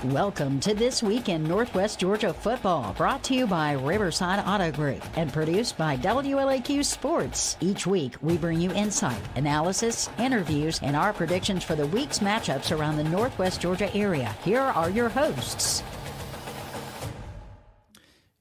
Welcome to This Week in Northwest Georgia Football, brought to you by Riverside Auto Group and produced by WLAQ Sports. Each week, we bring you insight, analysis, interviews, and our predictions for the week's matchups around the Northwest Georgia area. Here are your hosts.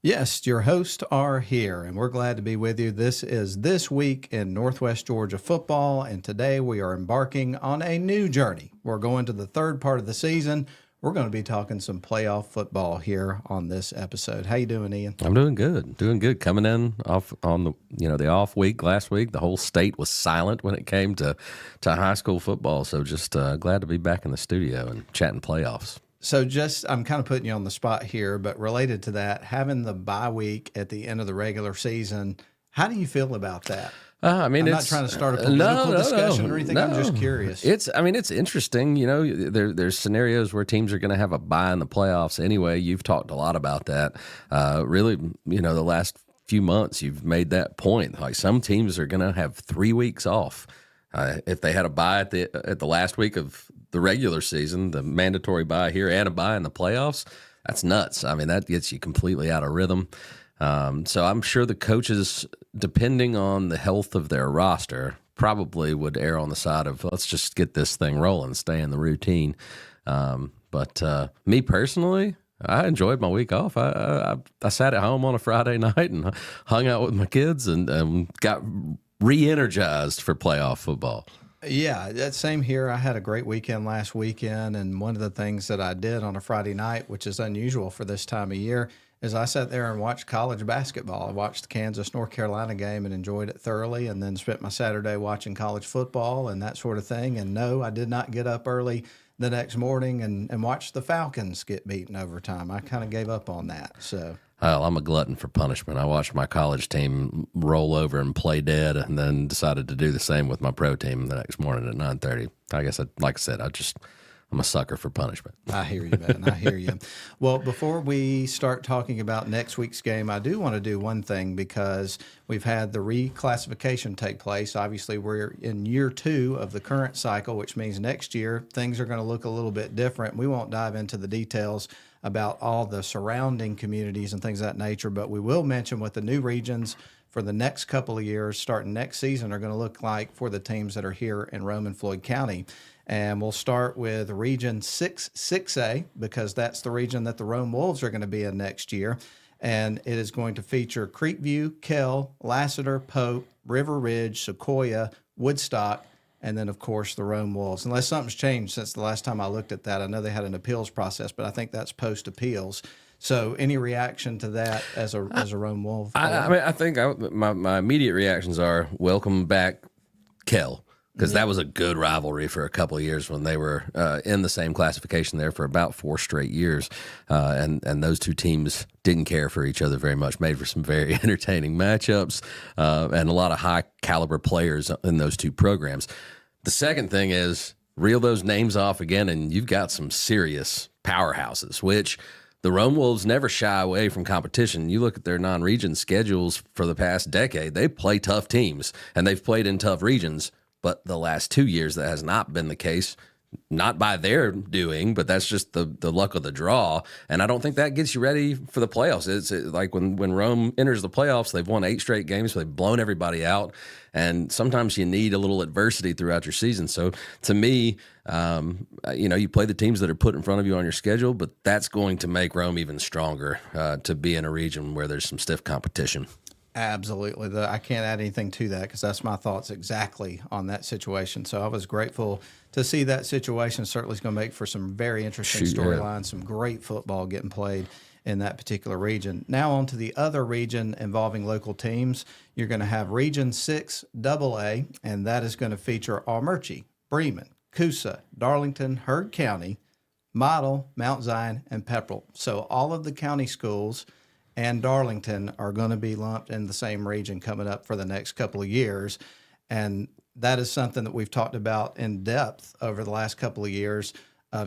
Yes, your hosts are here, and we're glad to be with you. This is This Week in Northwest Georgia Football, and today we are embarking on a new journey. We're going to the third part of the season. We're going to be talking some playoff football here on this episode. How you doing, Ian? I'm doing good. Coming in off on the off week last week. The whole state was silent when it came to high school football. So just glad to be back in the studio and chatting playoffs. So I'm kind of putting you on the spot here, but related to that, having the bye week at the end of the regular season, how do you feel about that? I'm not trying to start a political discussion or anything. I'm just curious. It's interesting. There's scenarios where teams are going to have a bye in the playoffs anyway. You've talked a lot about that. Really, the last few months, you've made that point. Like some teams are going to have 3 weeks off. If they had a bye at the last week of the regular season, the mandatory bye here and a bye in the playoffs, that's nuts. I mean, that gets you completely out of rhythm. So I'm sure the coaches, depending on the health of their roster, probably would err on the side of let's just get this thing rolling, stay in the routine. But me personally, I enjoyed my week off. I sat at home on a Friday night and hung out with my kids and got re-energized for playoff football. Yeah, that's same here. I had a great weekend last weekend, and one of the things that I did on a Friday night, which is unusual for this time of year, is I sat there and watched college basketball. I watched the Kansas-North Carolina game and enjoyed it thoroughly, and then spent my Saturday watching college football and that sort of thing. And no, I did not get up early the next morning and watch the Falcons get beaten overtime. I kind of gave up on that. So. Well, I'm a glutton for punishment. I watched my college team roll over and play dead, and then decided to do the same with my pro team the next morning at 9:30. I guess, like I said, I'm a sucker for punishment. I hear you, man. I hear you. Well, before we start talking about next week's game, I do want to do one thing because we've had the reclassification take place. Obviously, we're in year 2 of the current cycle, which means next year things are going to look a little bit different. We won't dive into the details about all the surrounding communities and things of that nature, but we will mention what the new regions for the next couple of years, starting next season, are going to look like for the teams that are here in Roman Floyd County. And we'll start with Region 6A, because that's the region that the Rome Wolves are going to be in next year. And it is going to feature Creekview, Kell, Lassiter, Pope, River Ridge, Sequoia, Woodstock, and then, of course, the Rome Wolves. Unless something's changed since the last time I looked at that. I know they had an appeals process, but I think that's post-appeals. So any reaction to that as a Rome Wolf? I think my immediate reactions are welcome back, Kell. Because that was a good rivalry for a couple of years when they were in the same classification there for about 4 straight years. And those two teams didn't care for each other very much, made for some very entertaining matchups and a lot of high-caliber players in those two programs. The second thing is reel those names off again, and you've got some serious powerhouses, which the Rome Wolves never shy away from competition. You look at their non-region schedules for the past decade, they play tough teams, and they've played in tough regions. But the last 2 years, that has not been the case, not by their doing, but that's just the luck of the draw. And I don't think that gets you ready for the playoffs. It's like when Rome enters the playoffs, they've won 8 straight games, so they've blown everybody out. And sometimes you need a little adversity throughout your season. So to me, you play the teams that are put in front of you on your schedule, but that's going to make Rome even stronger to be in a region where there's some stiff competition. Absolutely. I can't add anything to that because that's my thoughts exactly on that situation. So I was grateful to see that situation. Certainly is going to make for some very interesting storylines, some great football getting played in that particular region. Now on to the other region involving local teams. You're going to have Region 6 AA, and that is going to feature Almerchi, Bremen, Coosa, Darlington, Heard County, Model, Mount Zion, and Pepperell. So all of the county schools and Darlington are going to be lumped in the same region coming up for the next couple of years. And that is something that we've talked about in depth over the last couple of years.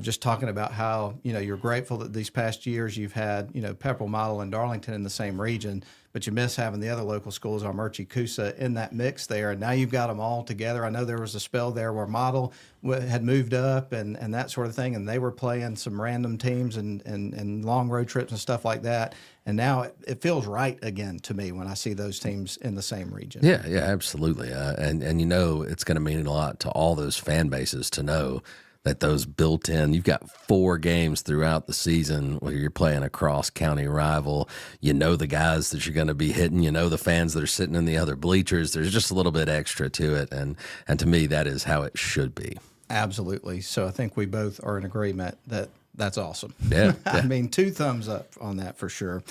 just talking about how, you're grateful that these past years you've had, Pepperell, Model, and Darlington in the same region, but you miss having the other local schools, Armurchie, Coosa, in that mix there. And now you've got them all together. I know there was a spell there where Model had moved up and that sort of thing, and they were playing some random teams and long road trips and stuff like that. And now it feels right again to me when I see those teams in the same region. Yeah, absolutely. And it's going to mean a lot to all those fan bases to know that those built-in, you've got 4 games throughout the season where you're playing a cross-county rival. The guys that you're going to be hitting. The fans that are sitting in the other bleachers. There's just a little bit extra to it, and to me, that is how it should be. Absolutely. So I think we both are in agreement that that's awesome. Yeah. I mean, 2 thumbs up on that for sure.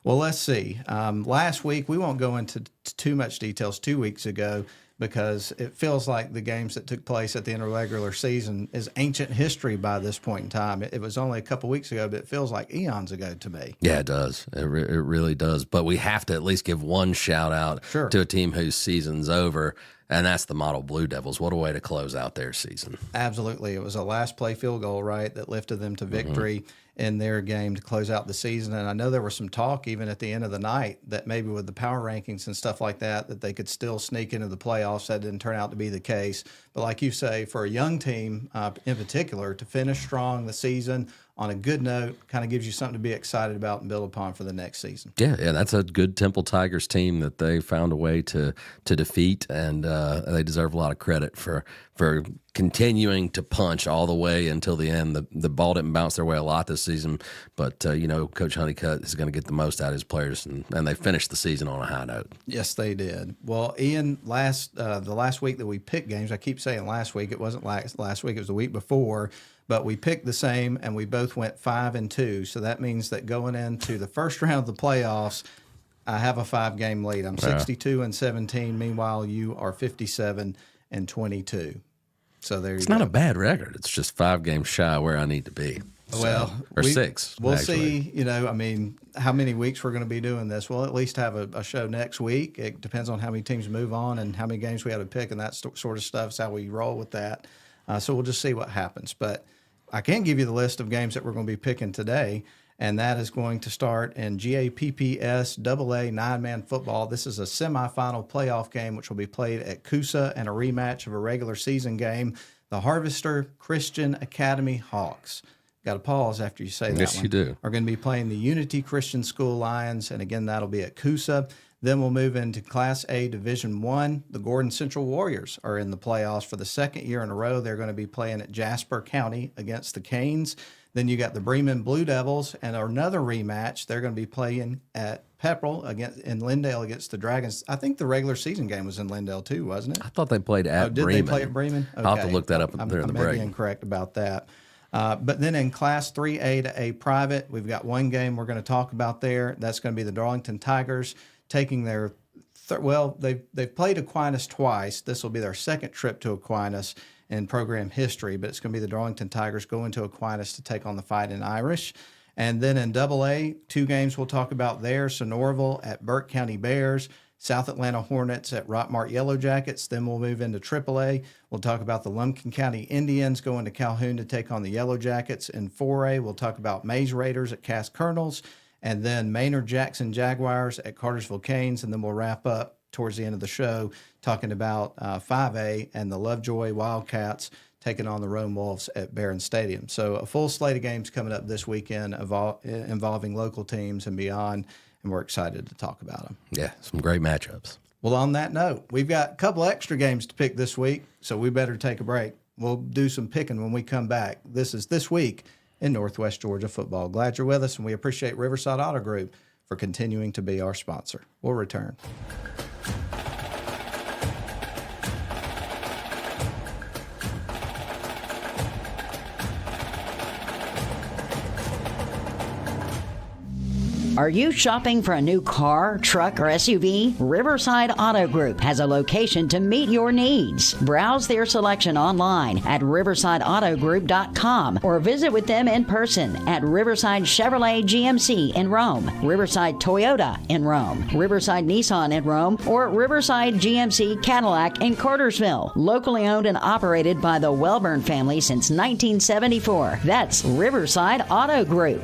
Well, let's see. Last week, we won't go into too much details. 2 weeks ago, because it feels like the games that took place at the end of the regular season is ancient history by this point in time. It was only a couple weeks ago, but it feels like eons ago to me. Yeah, it does. It really does. But we have to at least give one shout out to a team whose season's over, and that's the Model Blue Devils. What a way to close out their season. Absolutely. It was a last play field goal, right, that lifted them to victory in their game to close out the season. And I know there was some talk even at the end of the night that maybe with the power rankings and stuff like that they could still sneak into the playoffs. That didn't turn out to be the case. But like you say, for a young team in particular, to finish strong the season on a good note kind of gives you something to be excited about and build upon for the next season. Yeah, that's a good Temple Tigers team that they found a way to defeat, and they deserve a lot of credit for continuing to punch all the way until the end. The ball didn't bounce their way a lot this season, but Coach Honeycutt is going to get the most out of his players, and they finished the season on a high note. Yes, they did. Well, Ian, the last week that we picked games, I keep saying last week, it wasn't last week, it was the week before, but we picked the same, and we both went 5-2. So that means that going into the first round of the playoffs, I have a 5-game lead. I'm 62-17. Meanwhile, you are 57-22. So there you go. It's not a bad record. It's just 5 games shy where I need to be. Or 6. We'll see. How many weeks we're going to be doing this. We'll at least have a show next week. It depends on how many teams move on and how many games we have to pick, and that sort of stuff is how we roll with that. So we'll just see what happens. But I can give you the list of games that we're going to be picking today, and that is going to start in GAPPS AA 9-man football. This is a semifinal playoff game, which will be played at Coosa and a rematch of a regular season game. The Harvester Christian Academy Hawks. Got to pause after you say that. Yes, you do. Are going to be playing the Unity Christian School Lions, and again, that'll be at Coosa. Then we'll move into Class A Division I. The Gordon Central Warriors are in the playoffs for the second year in a row. They're going to be playing at Jasper County against the Canes. Then you got the Bremen Blue Devils and another rematch. They're going to be playing at Pepperell in Lindale against the Dragons. I think the regular season game was in Lindale too, wasn't it? I thought they played at Bremen. Did they play at Bremen? Okay. I'll have to look that up during the break. I may be incorrect about that. But then in Class 3A to A private, we've got one game we're going to talk about there. That's going to be the Darlington Tigers taking their they've played Aquinas twice. This will be their second trip to Aquinas in program history, but it's going to be the Darlington Tigers going to Aquinas to take on the Fighting Irish. And then in AA, 2 games we'll talk about there. Sonoraville at Burke County Bears, South Atlanta Hornets at Rockmart Yellow Jackets. Then we'll move into AAA. We'll talk about the Lumpkin County Indians going to Calhoun to take on the Yellow Jackets. In 4A, we'll talk about Mays Raiders at Cass Colonels, and then Maynard Jackson Jaguars at Cartersville Canes. And then we'll wrap up towards the end of the show talking about 5A and the Lovejoy Wildcats taking on the Rome Wolves at Barron Stadium. So a full slate of games coming up this weekend involving local teams and beyond, and we're excited to talk about them. Yeah, some great matchups. Well, on that note, we've got a couple extra games to pick this week, so we better take a break. We'll do some picking when we come back. This is This Week in Northwest Georgia Football. Glad you're with us, and we appreciate Riverside Auto Group for continuing to be our sponsor. We'll return. Are you shopping for a new car, truck, or SUV? Riverside Auto Group has a location to meet your needs. Browse their selection online at riversideautogroup.com or visit with them in person at Riverside Chevrolet GMC in Rome, Riverside Toyota in Rome, Riverside Nissan in Rome, or Riverside GMC Cadillac in Cartersville. Locally owned and operated by the Welburn family since 1974. That's Riverside Auto Group.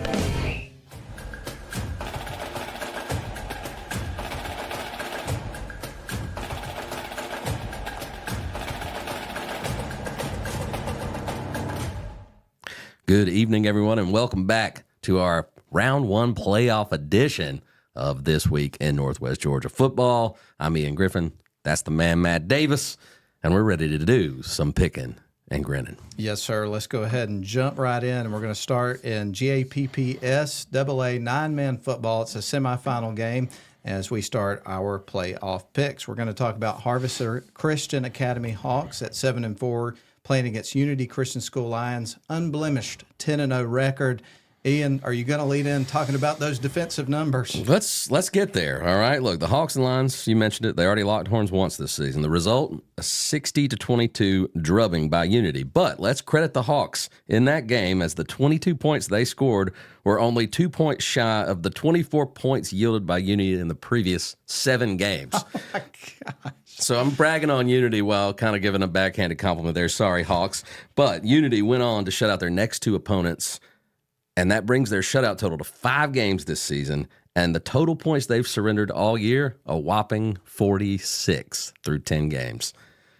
Good evening, everyone, and welcome back to our Round 1 playoff edition of This Week in Northwest Georgia Football. I'm Ian Griffin. That's the man, Matt Davis, and we're ready to do some picking and grinning. Yes, sir. Let's go ahead and jump right in, and we're going to start in GAPPS AA 9-man football. It's a semifinal game as we start our playoff picks. We're going to talk about Harvester Christian Academy Hawks at 7-4. Playing against Unity Christian School Lions, unblemished 10-0 record. Ian, are you going to lead in talking about those defensive numbers? Let's get there. All right. Look, the Hawks and Lions, you mentioned it. They already locked horns once this season. The result, a 60-22 drubbing by Unity. But let's credit the Hawks in that game, as the 22 points they scored were only 2 points shy of the 24 points yielded by Unity in the previous 7 games. Oh my gosh. So I'm bragging on Unity while kind of giving a backhanded compliment there. Sorry, Hawks. But Unity went on to shut out their next 2 opponents, and that brings their shutout total to 5 games this season. And the total points they've surrendered all year, a whopping 46 through 10 games.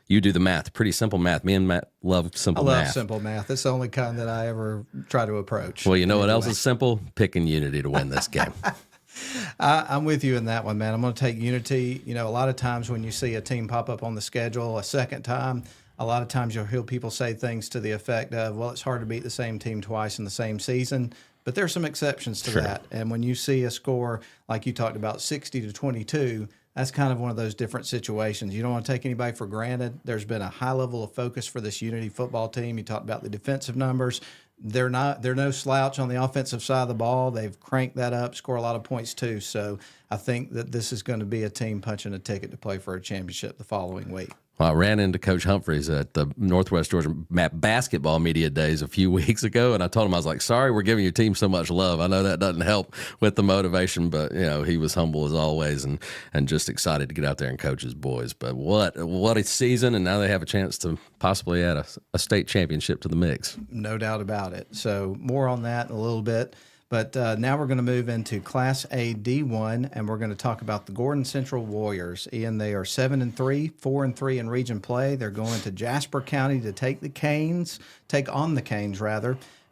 You do the math. Pretty simple math. Me and Matt love simple math. I love simple math. It's the only kind that I ever try to approach. Well, you know what else is simple? Picking Unity to win this game. I'm with you in that one, man. I'm going to take Unity. You know, a lot of times when you see a team pop up on the schedule a second time, a lot of times you'll hear people say things to the effect of, well, it's hard to beat the same team twice in the same season. But there's some exceptions to that. And when you see a score like you talked about, 60-22, that's kind of one of those different situations. You don't want to take anybody for granted. There's been a high level of focus for this Unity football team. You talked about the defensive numbers. They're no slouch on the offensive side of the ball. They've cranked that up, score a lot of points too. So I think that this is going to be a team punching a ticket to play for a championship the following week. Well, I ran into Coach Humphreys at the Northwest Georgia basketball media days a few weeks ago, and I told him, I was like, sorry, we're giving your team so much love. I know that doesn't help with the motivation, but, you know, he was humble as always and just excited to get out there and coach his boys. But what a season, and now they have a chance to possibly add a state championship to the mix. No doubt about it. So more on that in a little bit. But now we're going to move into Class A D1, and we're going to talk about the Gordon Central Warriors. Ian, they are 7-3, 4-3 in region play. They're going to Jasper County to take on the Canes,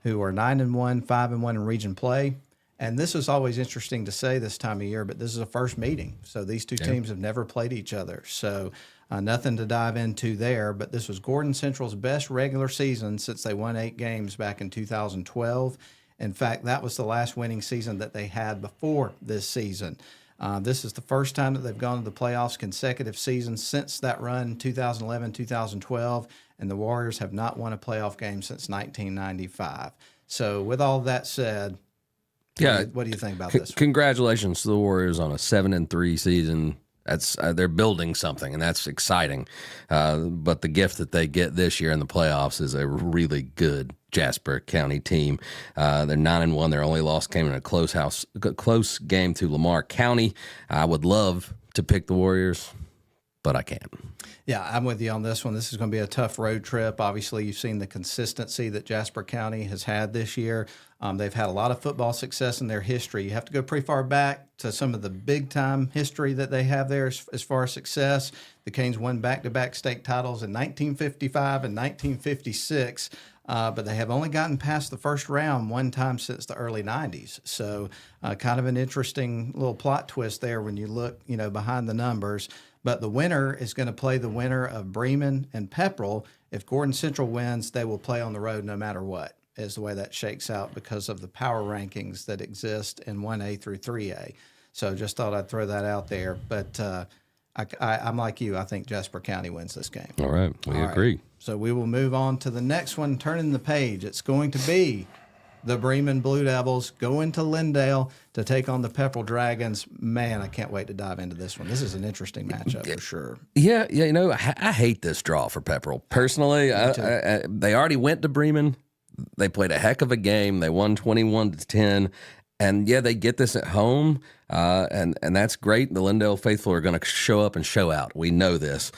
who are 9-1, 5-1 in region play. And this is always interesting to say this time of year, but this is a first meeting. So these two teams have never played each other. So nothing to dive into there. But this was Gordon Central's best regular season since they won 8 games back in 2012. In fact, that was the last winning season that they had before this season. This is the first time that they've gone to the playoffs consecutive seasons since that run, 2011, 2012, and the Warriors have not won a playoff game since 1995. So with all that said, what do you think about this? Congratulations to the Warriors on a 7-3 season. They're building something, and that's exciting. But the gift that they get this year in the playoffs is a really good Jasper County team. They're 9-1. Their only loss came in a close game to Lamar County. I would love to pick the Warriors, but I can't. Yeah, I'm with you on this one. This is going to be a tough road trip. Obviously, you've seen the consistency that Jasper County has had this year. They've had a lot of football success in their history. You have to go pretty far back to some of the big-time history that they have there as far as success. The Canes won back-to-back state titles in 1955 and 1956, but they have only gotten past the first round one time since the early 90s. So kind of an interesting little plot twist there when you look, behind the numbers. But the winner is going to play the winner of Bremen and Pepperell. If Gordon Central wins, they will play on the road no matter what, is the way that shakes out because of the power rankings that exist in 1A through 3A. So just thought I'd throw that out there. But I'm like you. I think Jasper County wins this game. All right. We agree. So we will move on to the next one, turning the page. It's going to be The Bremen Blue Devils going to Lindale to take on the Pepperell Dragons. Man, I can't wait to dive into this one. This is an interesting matchup for sure. Yeah, I hate this draw for Pepperell. Personally, they already went to Bremen. They played a heck of a game. They won 21-10. And, yeah, they get this at home, and that's great. The Lindale faithful are going to show up and show out. We know this.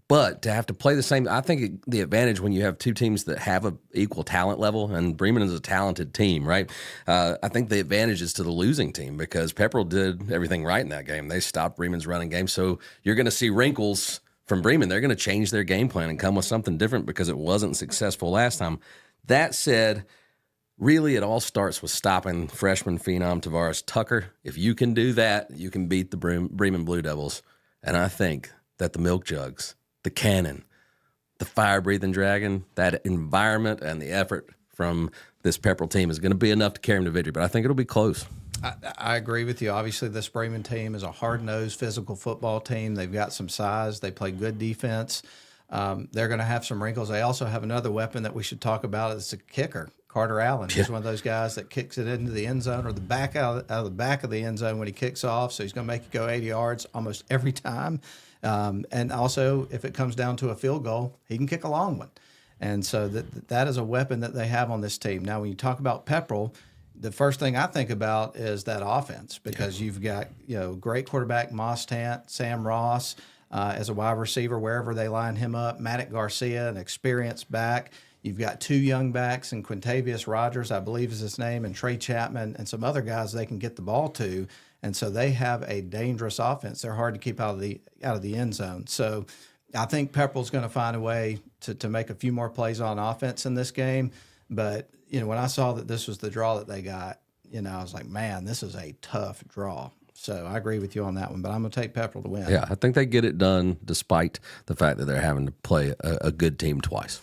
But to have to play the same, I think the advantage when you have two teams that have a equal talent level, and Bremen is a talented team, right? I think the advantage is to the losing team because Pepperell did everything right in that game. They stopped Bremen's running game. So you're going to see wrinkles from Bremen. They're going to change their game plan and come with something different because it wasn't successful last time. That said, really, it all starts with stopping freshman phenom Tavares Tucker. If you can do that, you can beat the Bremen Blue Devils. And I think that the Milk Jugs, the cannon, the fire-breathing dragon, that environment and the effort from this Pepperell team is going to be enough to carry them to victory. But I think it'll be close. I agree with you. Obviously, this Bremen team is a hard-nosed physical football team. They've got some size. They play good defense. They're going to have some wrinkles. They also have another weapon that we should talk about. It's a kicker, Carter Allen. He's one of those guys that kicks it into the end zone or the back out of the back of the end zone when he kicks off. So he's going to make you go 80 yards almost every time. And also, if it comes down to a field goal, he can kick a long one. And so that is a weapon that they have on this team. Now, when you talk about Pepperell, the first thing I think about is that offense because you've got great quarterback Mostant, Sam Ross as a wide receiver wherever they line him up, Maddox Garcia, an experienced back. You've got two young backs in Quintavious Rogers, I believe is his name, and Trey Chapman, and some other guys they can get the ball to. And so they have a dangerous offense. They're hard to keep out of the end zone. So I think Pepperell's going to find a way to make a few more plays on offense in this game. But, when I saw that this was the draw that they got, I was like, man, this is a tough draw. So I agree with you on that one, but I'm going to take Pepperell to win. Yeah, I think they get it done despite the fact that they're having to play a good team twice.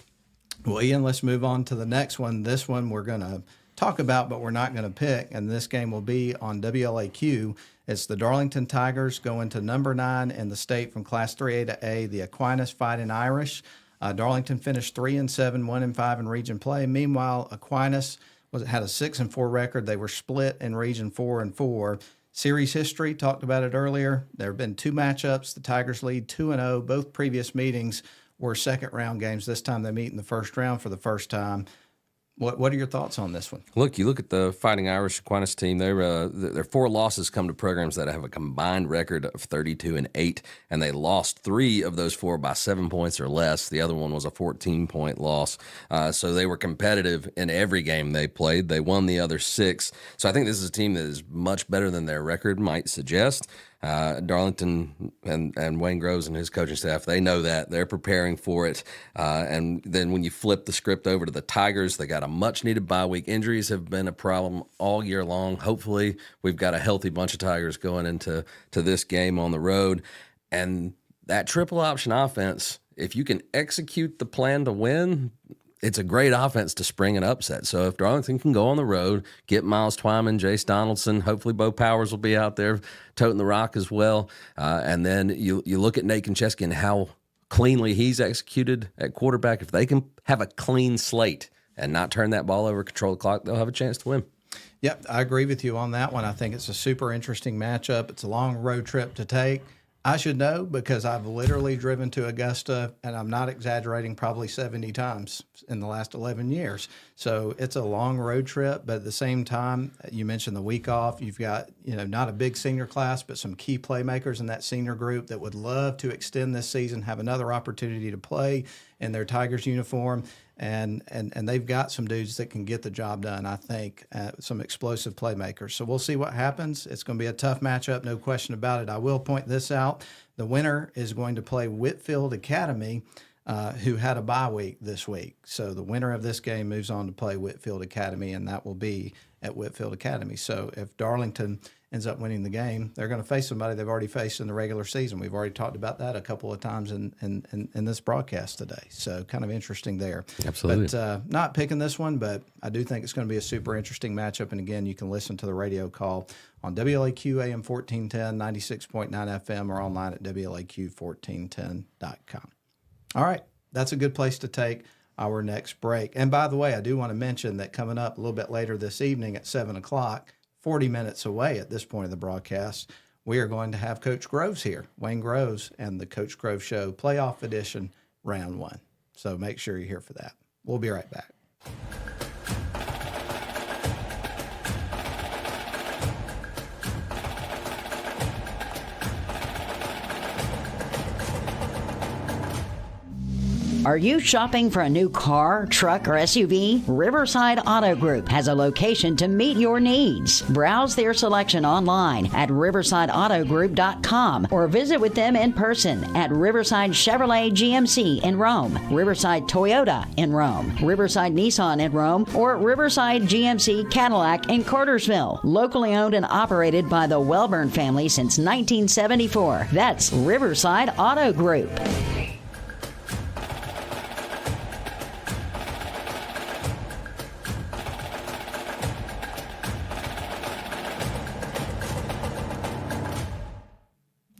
Well, Ian, let's move on to the next one. This one we're going to talk about, but we're not going to pick, and this game will be on WLAQ. It's the Darlington Tigers going to number 9 in the state from Class 3A to A, the Aquinas Fighting Irish. Darlington finished 3-7, 1-5 in region play. Meanwhile, Aquinas had a 6-4 record. They were split in region 4-4. Series history, talked about it earlier. There have been 2 matchups. The Tigers lead 2-0. Both previous meetings were second-round games. This time they meet in the first round for the first time. What are your thoughts on this one? Look, you look at the Fighting Irish Aquinas team. Their 4 losses come to programs that have a combined record of 32-8, and they lost 3 of those 4 by 7 points or less. The other one was a 14-point loss. So they were competitive in every game they played. They won the other 6. So I think this is a team that is much better than their record might suggest. Darlington and Wayne Groves and his coaching staff, they know that. They're preparing for it. And then when you flip the script over to the Tigers, they got a much-needed bye week. Injuries have been a problem all year long. Hopefully, we've got a healthy bunch of Tigers going into this game on the road. And that triple option offense, if you can execute the plan to win, it's a great offense to spring an upset. So if Darlington can go on the road, get Miles Twyman, Jace Donaldson, hopefully Bo Powers will be out there toting the rock as well. And then you look at Nate Konchesky and how cleanly he's executed at quarterback. If they can have a clean slate and not turn that ball over, control the clock, they'll have a chance to win. Yep, I agree with you on that one. I think it's a super interesting matchup. It's a long road trip to take. I should know because I've literally driven to Augusta, and I'm not exaggerating, probably 70 times in the last 11 years. So it's a long road trip, but at the same time, you mentioned the week off. You've got, not a big senior class, but some key playmakers in that senior group that would love to extend this season, have another opportunity to play in their Tigers uniform. And they've got some dudes that can get the job done, I think, some explosive playmakers. So we'll see what happens. It's going to be a tough matchup, no question about it. I will point this out. The winner is going to play Whitfield Academy, who had a bye week this week. So the winner of this game moves on to play Whitfield Academy, and that will be at Whitfield Academy. So if Darlington ends up winning the game, they're going to face somebody they've already faced in the regular season. We've already talked about that a couple of times in this broadcast today. So kind of interesting there. Absolutely. But not picking this one, but I do think it's going to be a super interesting matchup. And again, you can listen to the radio call on WLAQ AM 1410, 96.9 FM, or online at WLAQ1410.com. All right, that's a good place to take our next break. And by the way, I do want to mention that coming up a little bit later this evening at 7 o'clock, 40 minutes away at this point of the broadcast, we are going to have Coach Groves here, Wayne Groves, and the Coach Groves Show Playoff Edition, Round 1. So make sure you're here for that. We'll be right back. Are you shopping for a new car, truck, or SUV? Riverside Auto Group has a location to meet your needs. Browse their selection online at riversideautogroup.com or visit with them in person at Riverside Chevrolet GMC in Rome, Riverside Toyota in Rome, Riverside Nissan in Rome, or Riverside GMC Cadillac in Cartersville. Locally owned and operated by the Welburn family since 1974. That's Riverside Auto Group.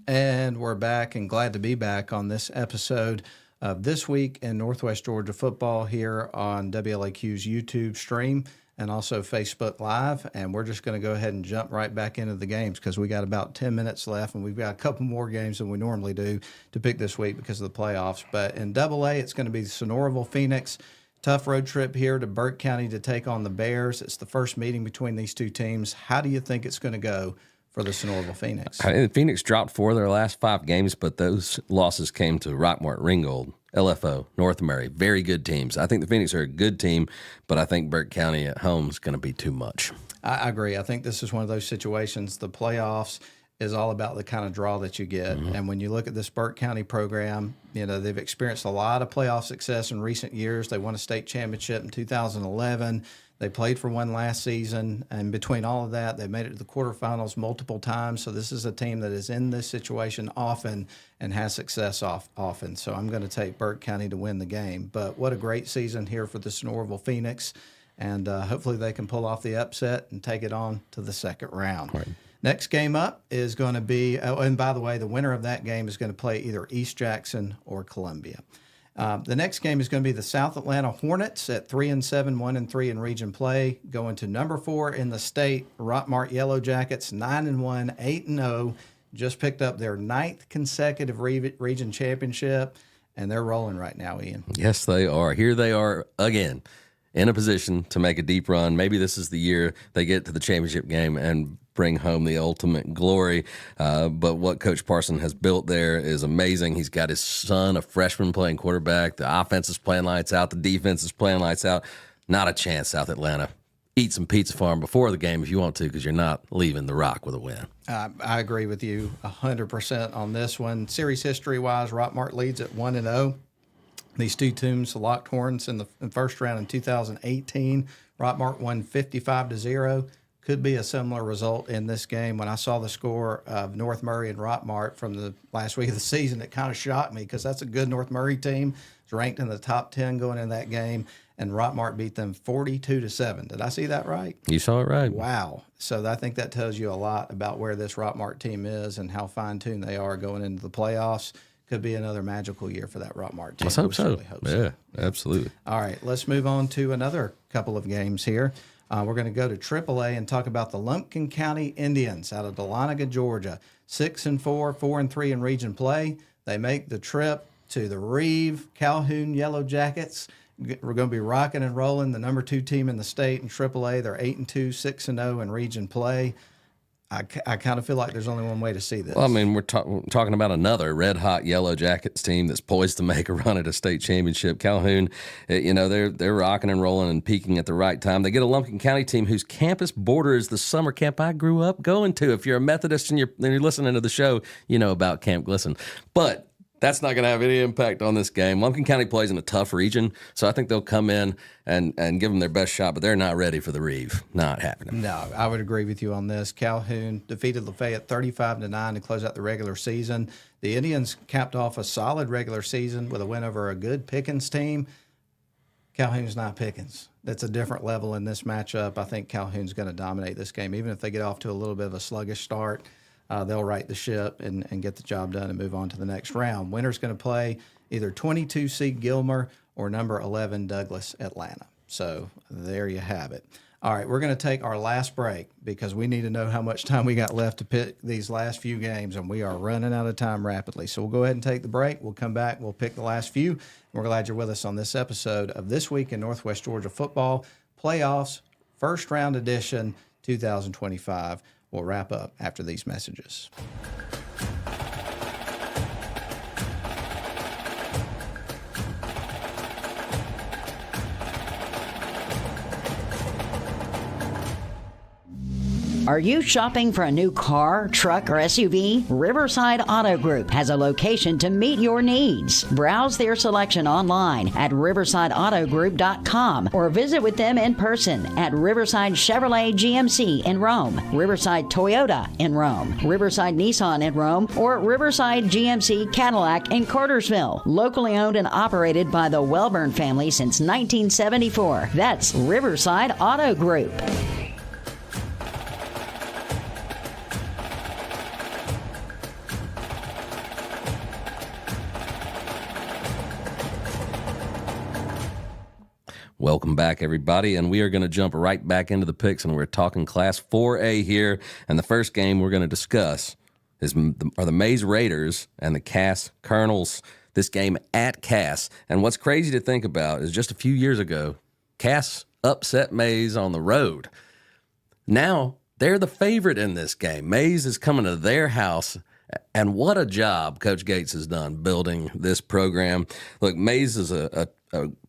And we're back, and glad to be back on this episode of This Week in Northwest Georgia Football here on WLAQ's YouTube stream and also Facebook Live. And we're just going to go ahead and jump right back into the games because we got about 10 minutes left, and we've got a couple more games than we normally do to pick this week because of the playoffs. But in AA, it's going to be the Sonoraville Phoenix. Tough road trip here to Burke County to take on the Bears. It's the first meeting between these two teams. How do you think it's going to go for the Sonoraville Phoenix? Phoenix dropped 4 of their last 5 games, but those losses came to Rockmart, Ringgold, LFO, North Murray. Very good teams. I think the Phoenix are a good team, but I think Burke County at home is going to be too much. I agree. I think this is one of those situations. The playoffs is all about the kind of draw that you get. Mm-hmm. And when you look at this Burke County program, you know, they've experienced a lot of playoff success in recent years. They won a state championship in 2011. They played for one last season, and between all of that, they made it to the quarterfinals multiple times. So this is a team that is in this situation often and has success often. So I'm going to take Burke County to win the game. But what a great season here for the Sonoraville Phoenix, and hopefully they can pull off the upset and take it on to the second round. Right. Next game up is going to be, and by the way, the winner of that game is going to play either East Jackson or Columbia. The next game is going to be the South Atlanta Hornets at 3-7, 1-3 in region play, going to number 4 in the state, Rockmart Yellow Jackets, 9-1, 8-0, just picked up their 9th consecutive region championship, and they're rolling right now, Ian. Yes, they are. Here they are again, in a position to make a deep run. Maybe this is the year they get to the championship game and bring home the ultimate glory. But what Coach Parson has built there is amazing. He's got his son, a freshman, playing quarterback. The offense is playing lights out. The defense is playing lights out. Not a chance, South Atlanta. Eat some pizza farm before the game if you want to, because you're not leaving the Rock with a win. I agree with you 100% on this one. Series history-wise, Rockmart leads at 1-0. These two teams locked horns in the first round in 2018. Rockmart won 55-0. Could be a similar result in this game. When I saw the score of North Murray and Rockmart from the last week of the season, it kind of shocked me because that's a good North Murray team. It's ranked in the top 10 going in that game, and Rockmart beat them 42-7. Did I see that right? You saw it right. Wow. So I think that tells you a lot about where this Rockmart team is and how fine-tuned they are going into the playoffs. Could be another magical year for that Rockmart team. Let's hope so. Yeah, absolutely. All right, let's move on to another couple of games here. We're going to go to AAA and talk about the Lumpkin County Indians out of Dahlonega, Georgia. 6-4, 4-3 in region play. They make the trip to the Reeve Calhoun Yellow Jackets. We're going to be rocking and rolling. The number 2 team in the state in AAA. They're 8-2, 6-0 in region play. I kind of feel like there's only one way to see this. Well, I mean, we're talking about another red-hot Yellow Jackets team that's poised to make a run at a state championship. Calhoun, you know, they're rocking and rolling and peaking at the right time. They get a Lumpkin County team whose campus borders the summer camp I grew up going to. If you're a Methodist and you're listening to the show, you know about Camp Glisson. But that's not going to have any impact on this game. Lumpkin County plays in a tough region, so I think they'll come in and give them their best shot, but they're not ready for the Reeve. Not happening. No, I would agree with you on this. Calhoun defeated Lafayette 35-9 to close out the regular season. The Indians capped off a solid regular season with a win over a good Pickens team. Calhoun's not Pickens. That's a different level in this matchup. I think Calhoun's going to dominate this game. Even if they get off to a little bit of a sluggish start, they'll right the ship and get the job done and move on to the next round. Winner's going to play either 22 seed Gilmer or number 11 Douglas, Atlanta. So there you have it. All right, we're going to take our last break because we need to know how much time we got left to pick these last few games, and we are running out of time rapidly. So we'll go ahead and take the break. We'll come back. We'll pick the last few. We're glad you're with us on this episode of This Week in Northwest Georgia Football Playoffs, First Round Edition 2025. We'll wrap up after these messages. Are you shopping for a new car, truck, or SUV? Riverside Auto Group has a location to meet your needs. Browse their selection online at riversideautogroup.com or visit with them in person at Riverside Chevrolet GMC in Rome, Riverside Toyota in Rome, Riverside Nissan in Rome, or Riverside GMC Cadillac in Cartersville. Locally owned and operated by the Welburn family since 1974. That's Riverside Auto Group. Welcome back, everybody, and we are going to jump right back into the picks, and we're talking Class 4A here. And the first game we're going to discuss are the Maize Raiders and the Cass Colonels. This game at Cass. And what's crazy to think about is just a few years ago, Cass upset Maize on the road. Now they're the favorite in this game. Maize is coming to their house. And what a job Coach Gates has done building this program. Look, Maize is a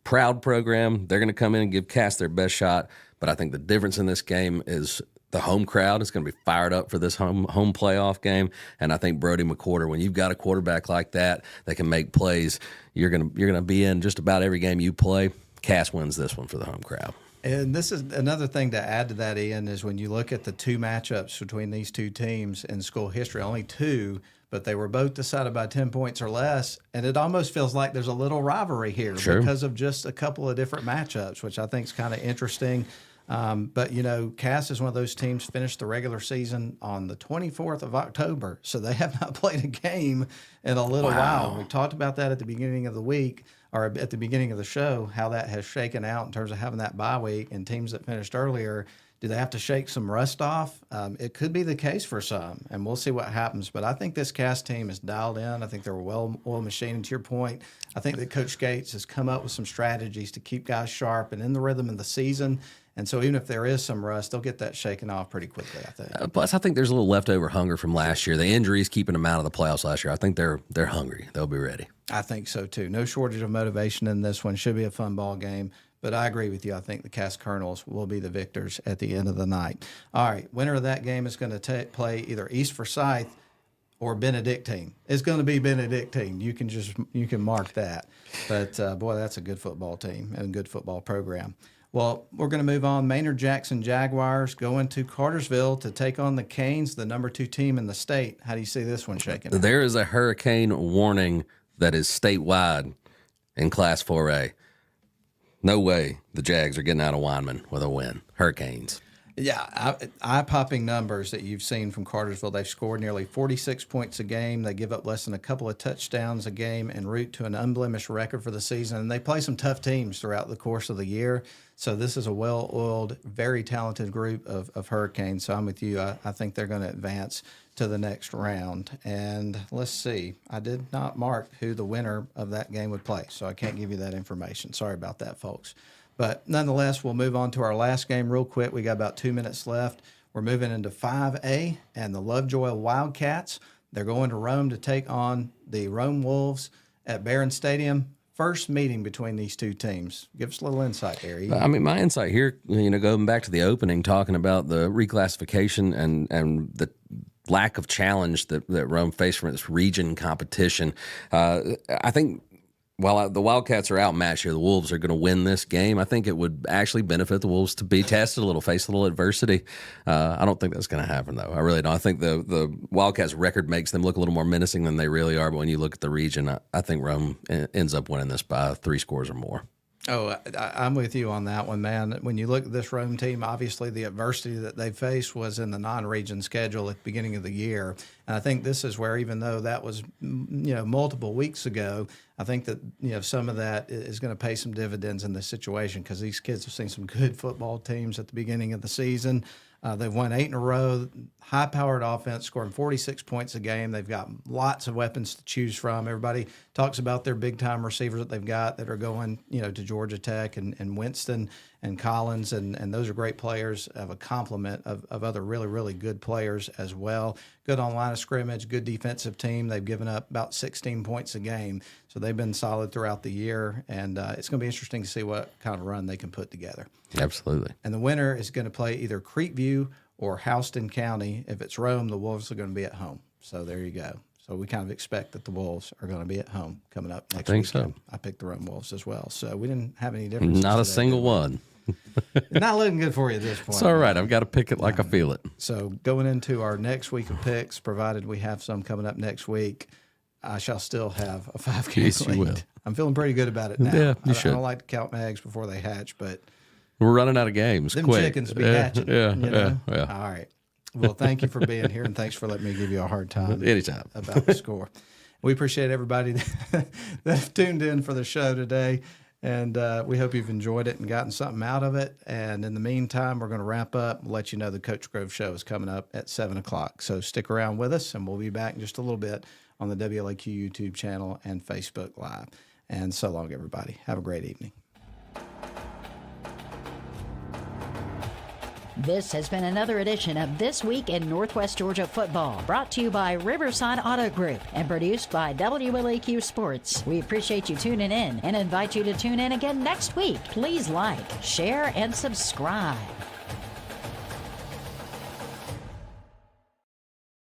proud program. They're going to come in and give Cass their best shot. But I think the difference in this game is the home crowd is going to be fired up for this home playoff game. And I think Brody McWhorter, when you've got a quarterback like that can make plays, you're going to be in just about every game you play. Cass wins this one for the home crowd. And this is another thing to add to that, Ian, is when you look at the two matchups between these two teams in school history, only two, but they were both decided by 10 points or less, and it almost feels like there's a little rivalry here because of just a couple of different matchups, which I think is kind of interesting. But, you know, Cass is one of those teams finished the regular season on the 24th of October, so they have not played a game in a little while. We talked about that at the beginning of the week, or at the beginning of the show, how that has shaken out in terms of having that bye week, and teams that finished earlier, do they have to shake some rust off? It could be the case for some, and we'll see what happens. But I think this Cass team is dialed in. I think they're a well-oiled machine. And to your point, I think that Coach Gates has come up with some strategies to keep guys sharp and in the rhythm of the season. And so even if there is some rust, they'll get that shaken off pretty quickly, I think. Plus, I think there's a little leftover hunger from last year. The injuries keeping them out of the playoffs last year. I think they're hungry. They'll be ready. I think so, too. No shortage of motivation in this one. Should be a fun ball game. But I agree with you. I think the Cass Colonels will be the victors at the end of the night. All right, winner of that game is going to play either East Forsyth or Benedictine. It's going to be Benedictine. You can mark that. But, boy, that's a good football team and a good football program. Well, we're going to move on. Maynard Jackson Jaguars going to Cartersville to take on the Canes, the number 2 team in the state. How do you see this one shaking out? There is a hurricane warning that is statewide in Class 4A. No way the Jags are getting out of Weinman with a win. Hurricanes. Yeah, eye-popping numbers that you've seen from Cartersville. They've scored nearly 46 points a game. They give up less than a couple of touchdowns a game en route to an unblemished record for the season. And they play some tough teams throughout the course of the year. So this is a well-oiled, very talented group of Hurricanes. So I'm with you. I think they're going to advance to the next round. And let's see. I did not mark who the winner of that game would play, so I can't give you that information. Sorry about that, folks. But nonetheless, we'll move on to our last game real quick. We got about 2 minutes left. We're moving into 5A, and the Lovejoy Wildcats, they're going to Rome to take on the Rome Wolves at Barron Stadium. First meeting between these two teams. Give us a little insight there. I mean, my insight here, going back to the opening, talking about the reclassification and the lack of challenge that Rome faced from its region competition. I think while the Wildcats are outmatched here, the Wolves are going to win this game. I think it would actually benefit the Wolves to be tested a little, face a little adversity. I don't think that's going to happen, though. I really don't. I think the Wildcats' record makes them look a little more menacing than they really are. But when you look at the region, I think Rome ends up winning this by 3 scores or more. Oh, I'm with you on that one, man. When you look at this Rome team, obviously the adversity that they faced was in the non-region schedule at the beginning of the year. And I think this is where, even though that was, multiple weeks ago, I think that, some of that is going to pay some dividends in this situation, because these kids have seen some good football teams at the beginning of the season. They've won 8 in a row, high-powered offense, scoring 46 points a game. They've got lots of weapons to choose from. Everybody talks about their big-time receivers that they've got that are going, to Georgia Tech and Winston and Collins, and those are great players of a complement of other really, really good players as well. Good on line of scrimmage, good defensive team. They've given up about 16 points a game, so they've been solid throughout the year, and it's going to be interesting to see what kind of run they can put together. Absolutely. And the winner is going to play either Creekview or Houston County. If it's Rome, the Wolves are going to be at home. So there you go. So we kind of expect that the Wolves are going to be at home coming up next week. So. I picked the Rome Wolves as well. So we didn't have any differences. Not a today, single one. Not looking good for you at this point. It's all right. I've got to pick it like I feel it. So going into our next week of picks, provided we have some coming up next week, I shall still have a 5-game Yes, lead. you will. I'm feeling pretty good about it now. Yeah, you I should. don't like to count my eggs before they hatch, but We're running out of games. them quick. chickens be hatching. Yeah. All right. Well, thank you for being here, and thanks for letting me give you a hard time Anytime. about the score. We appreciate everybody that tuned in for the show today, and we hope you've enjoyed it and gotten something out of it. And in the meantime, we're going to wrap up and let you know the Coach Grove Show is coming up at 7 o'clock. So stick around with us, and we'll be back in just a little bit on the WLAQ YouTube channel and Facebook Live. And so long, everybody. Have a great evening. This has been another edition of This Week in Northwest Georgia Football, brought to you by Riverside Auto Group and produced by WLAQ Sports. We appreciate you tuning in and invite you to tune in again next week. Please like, share, and subscribe.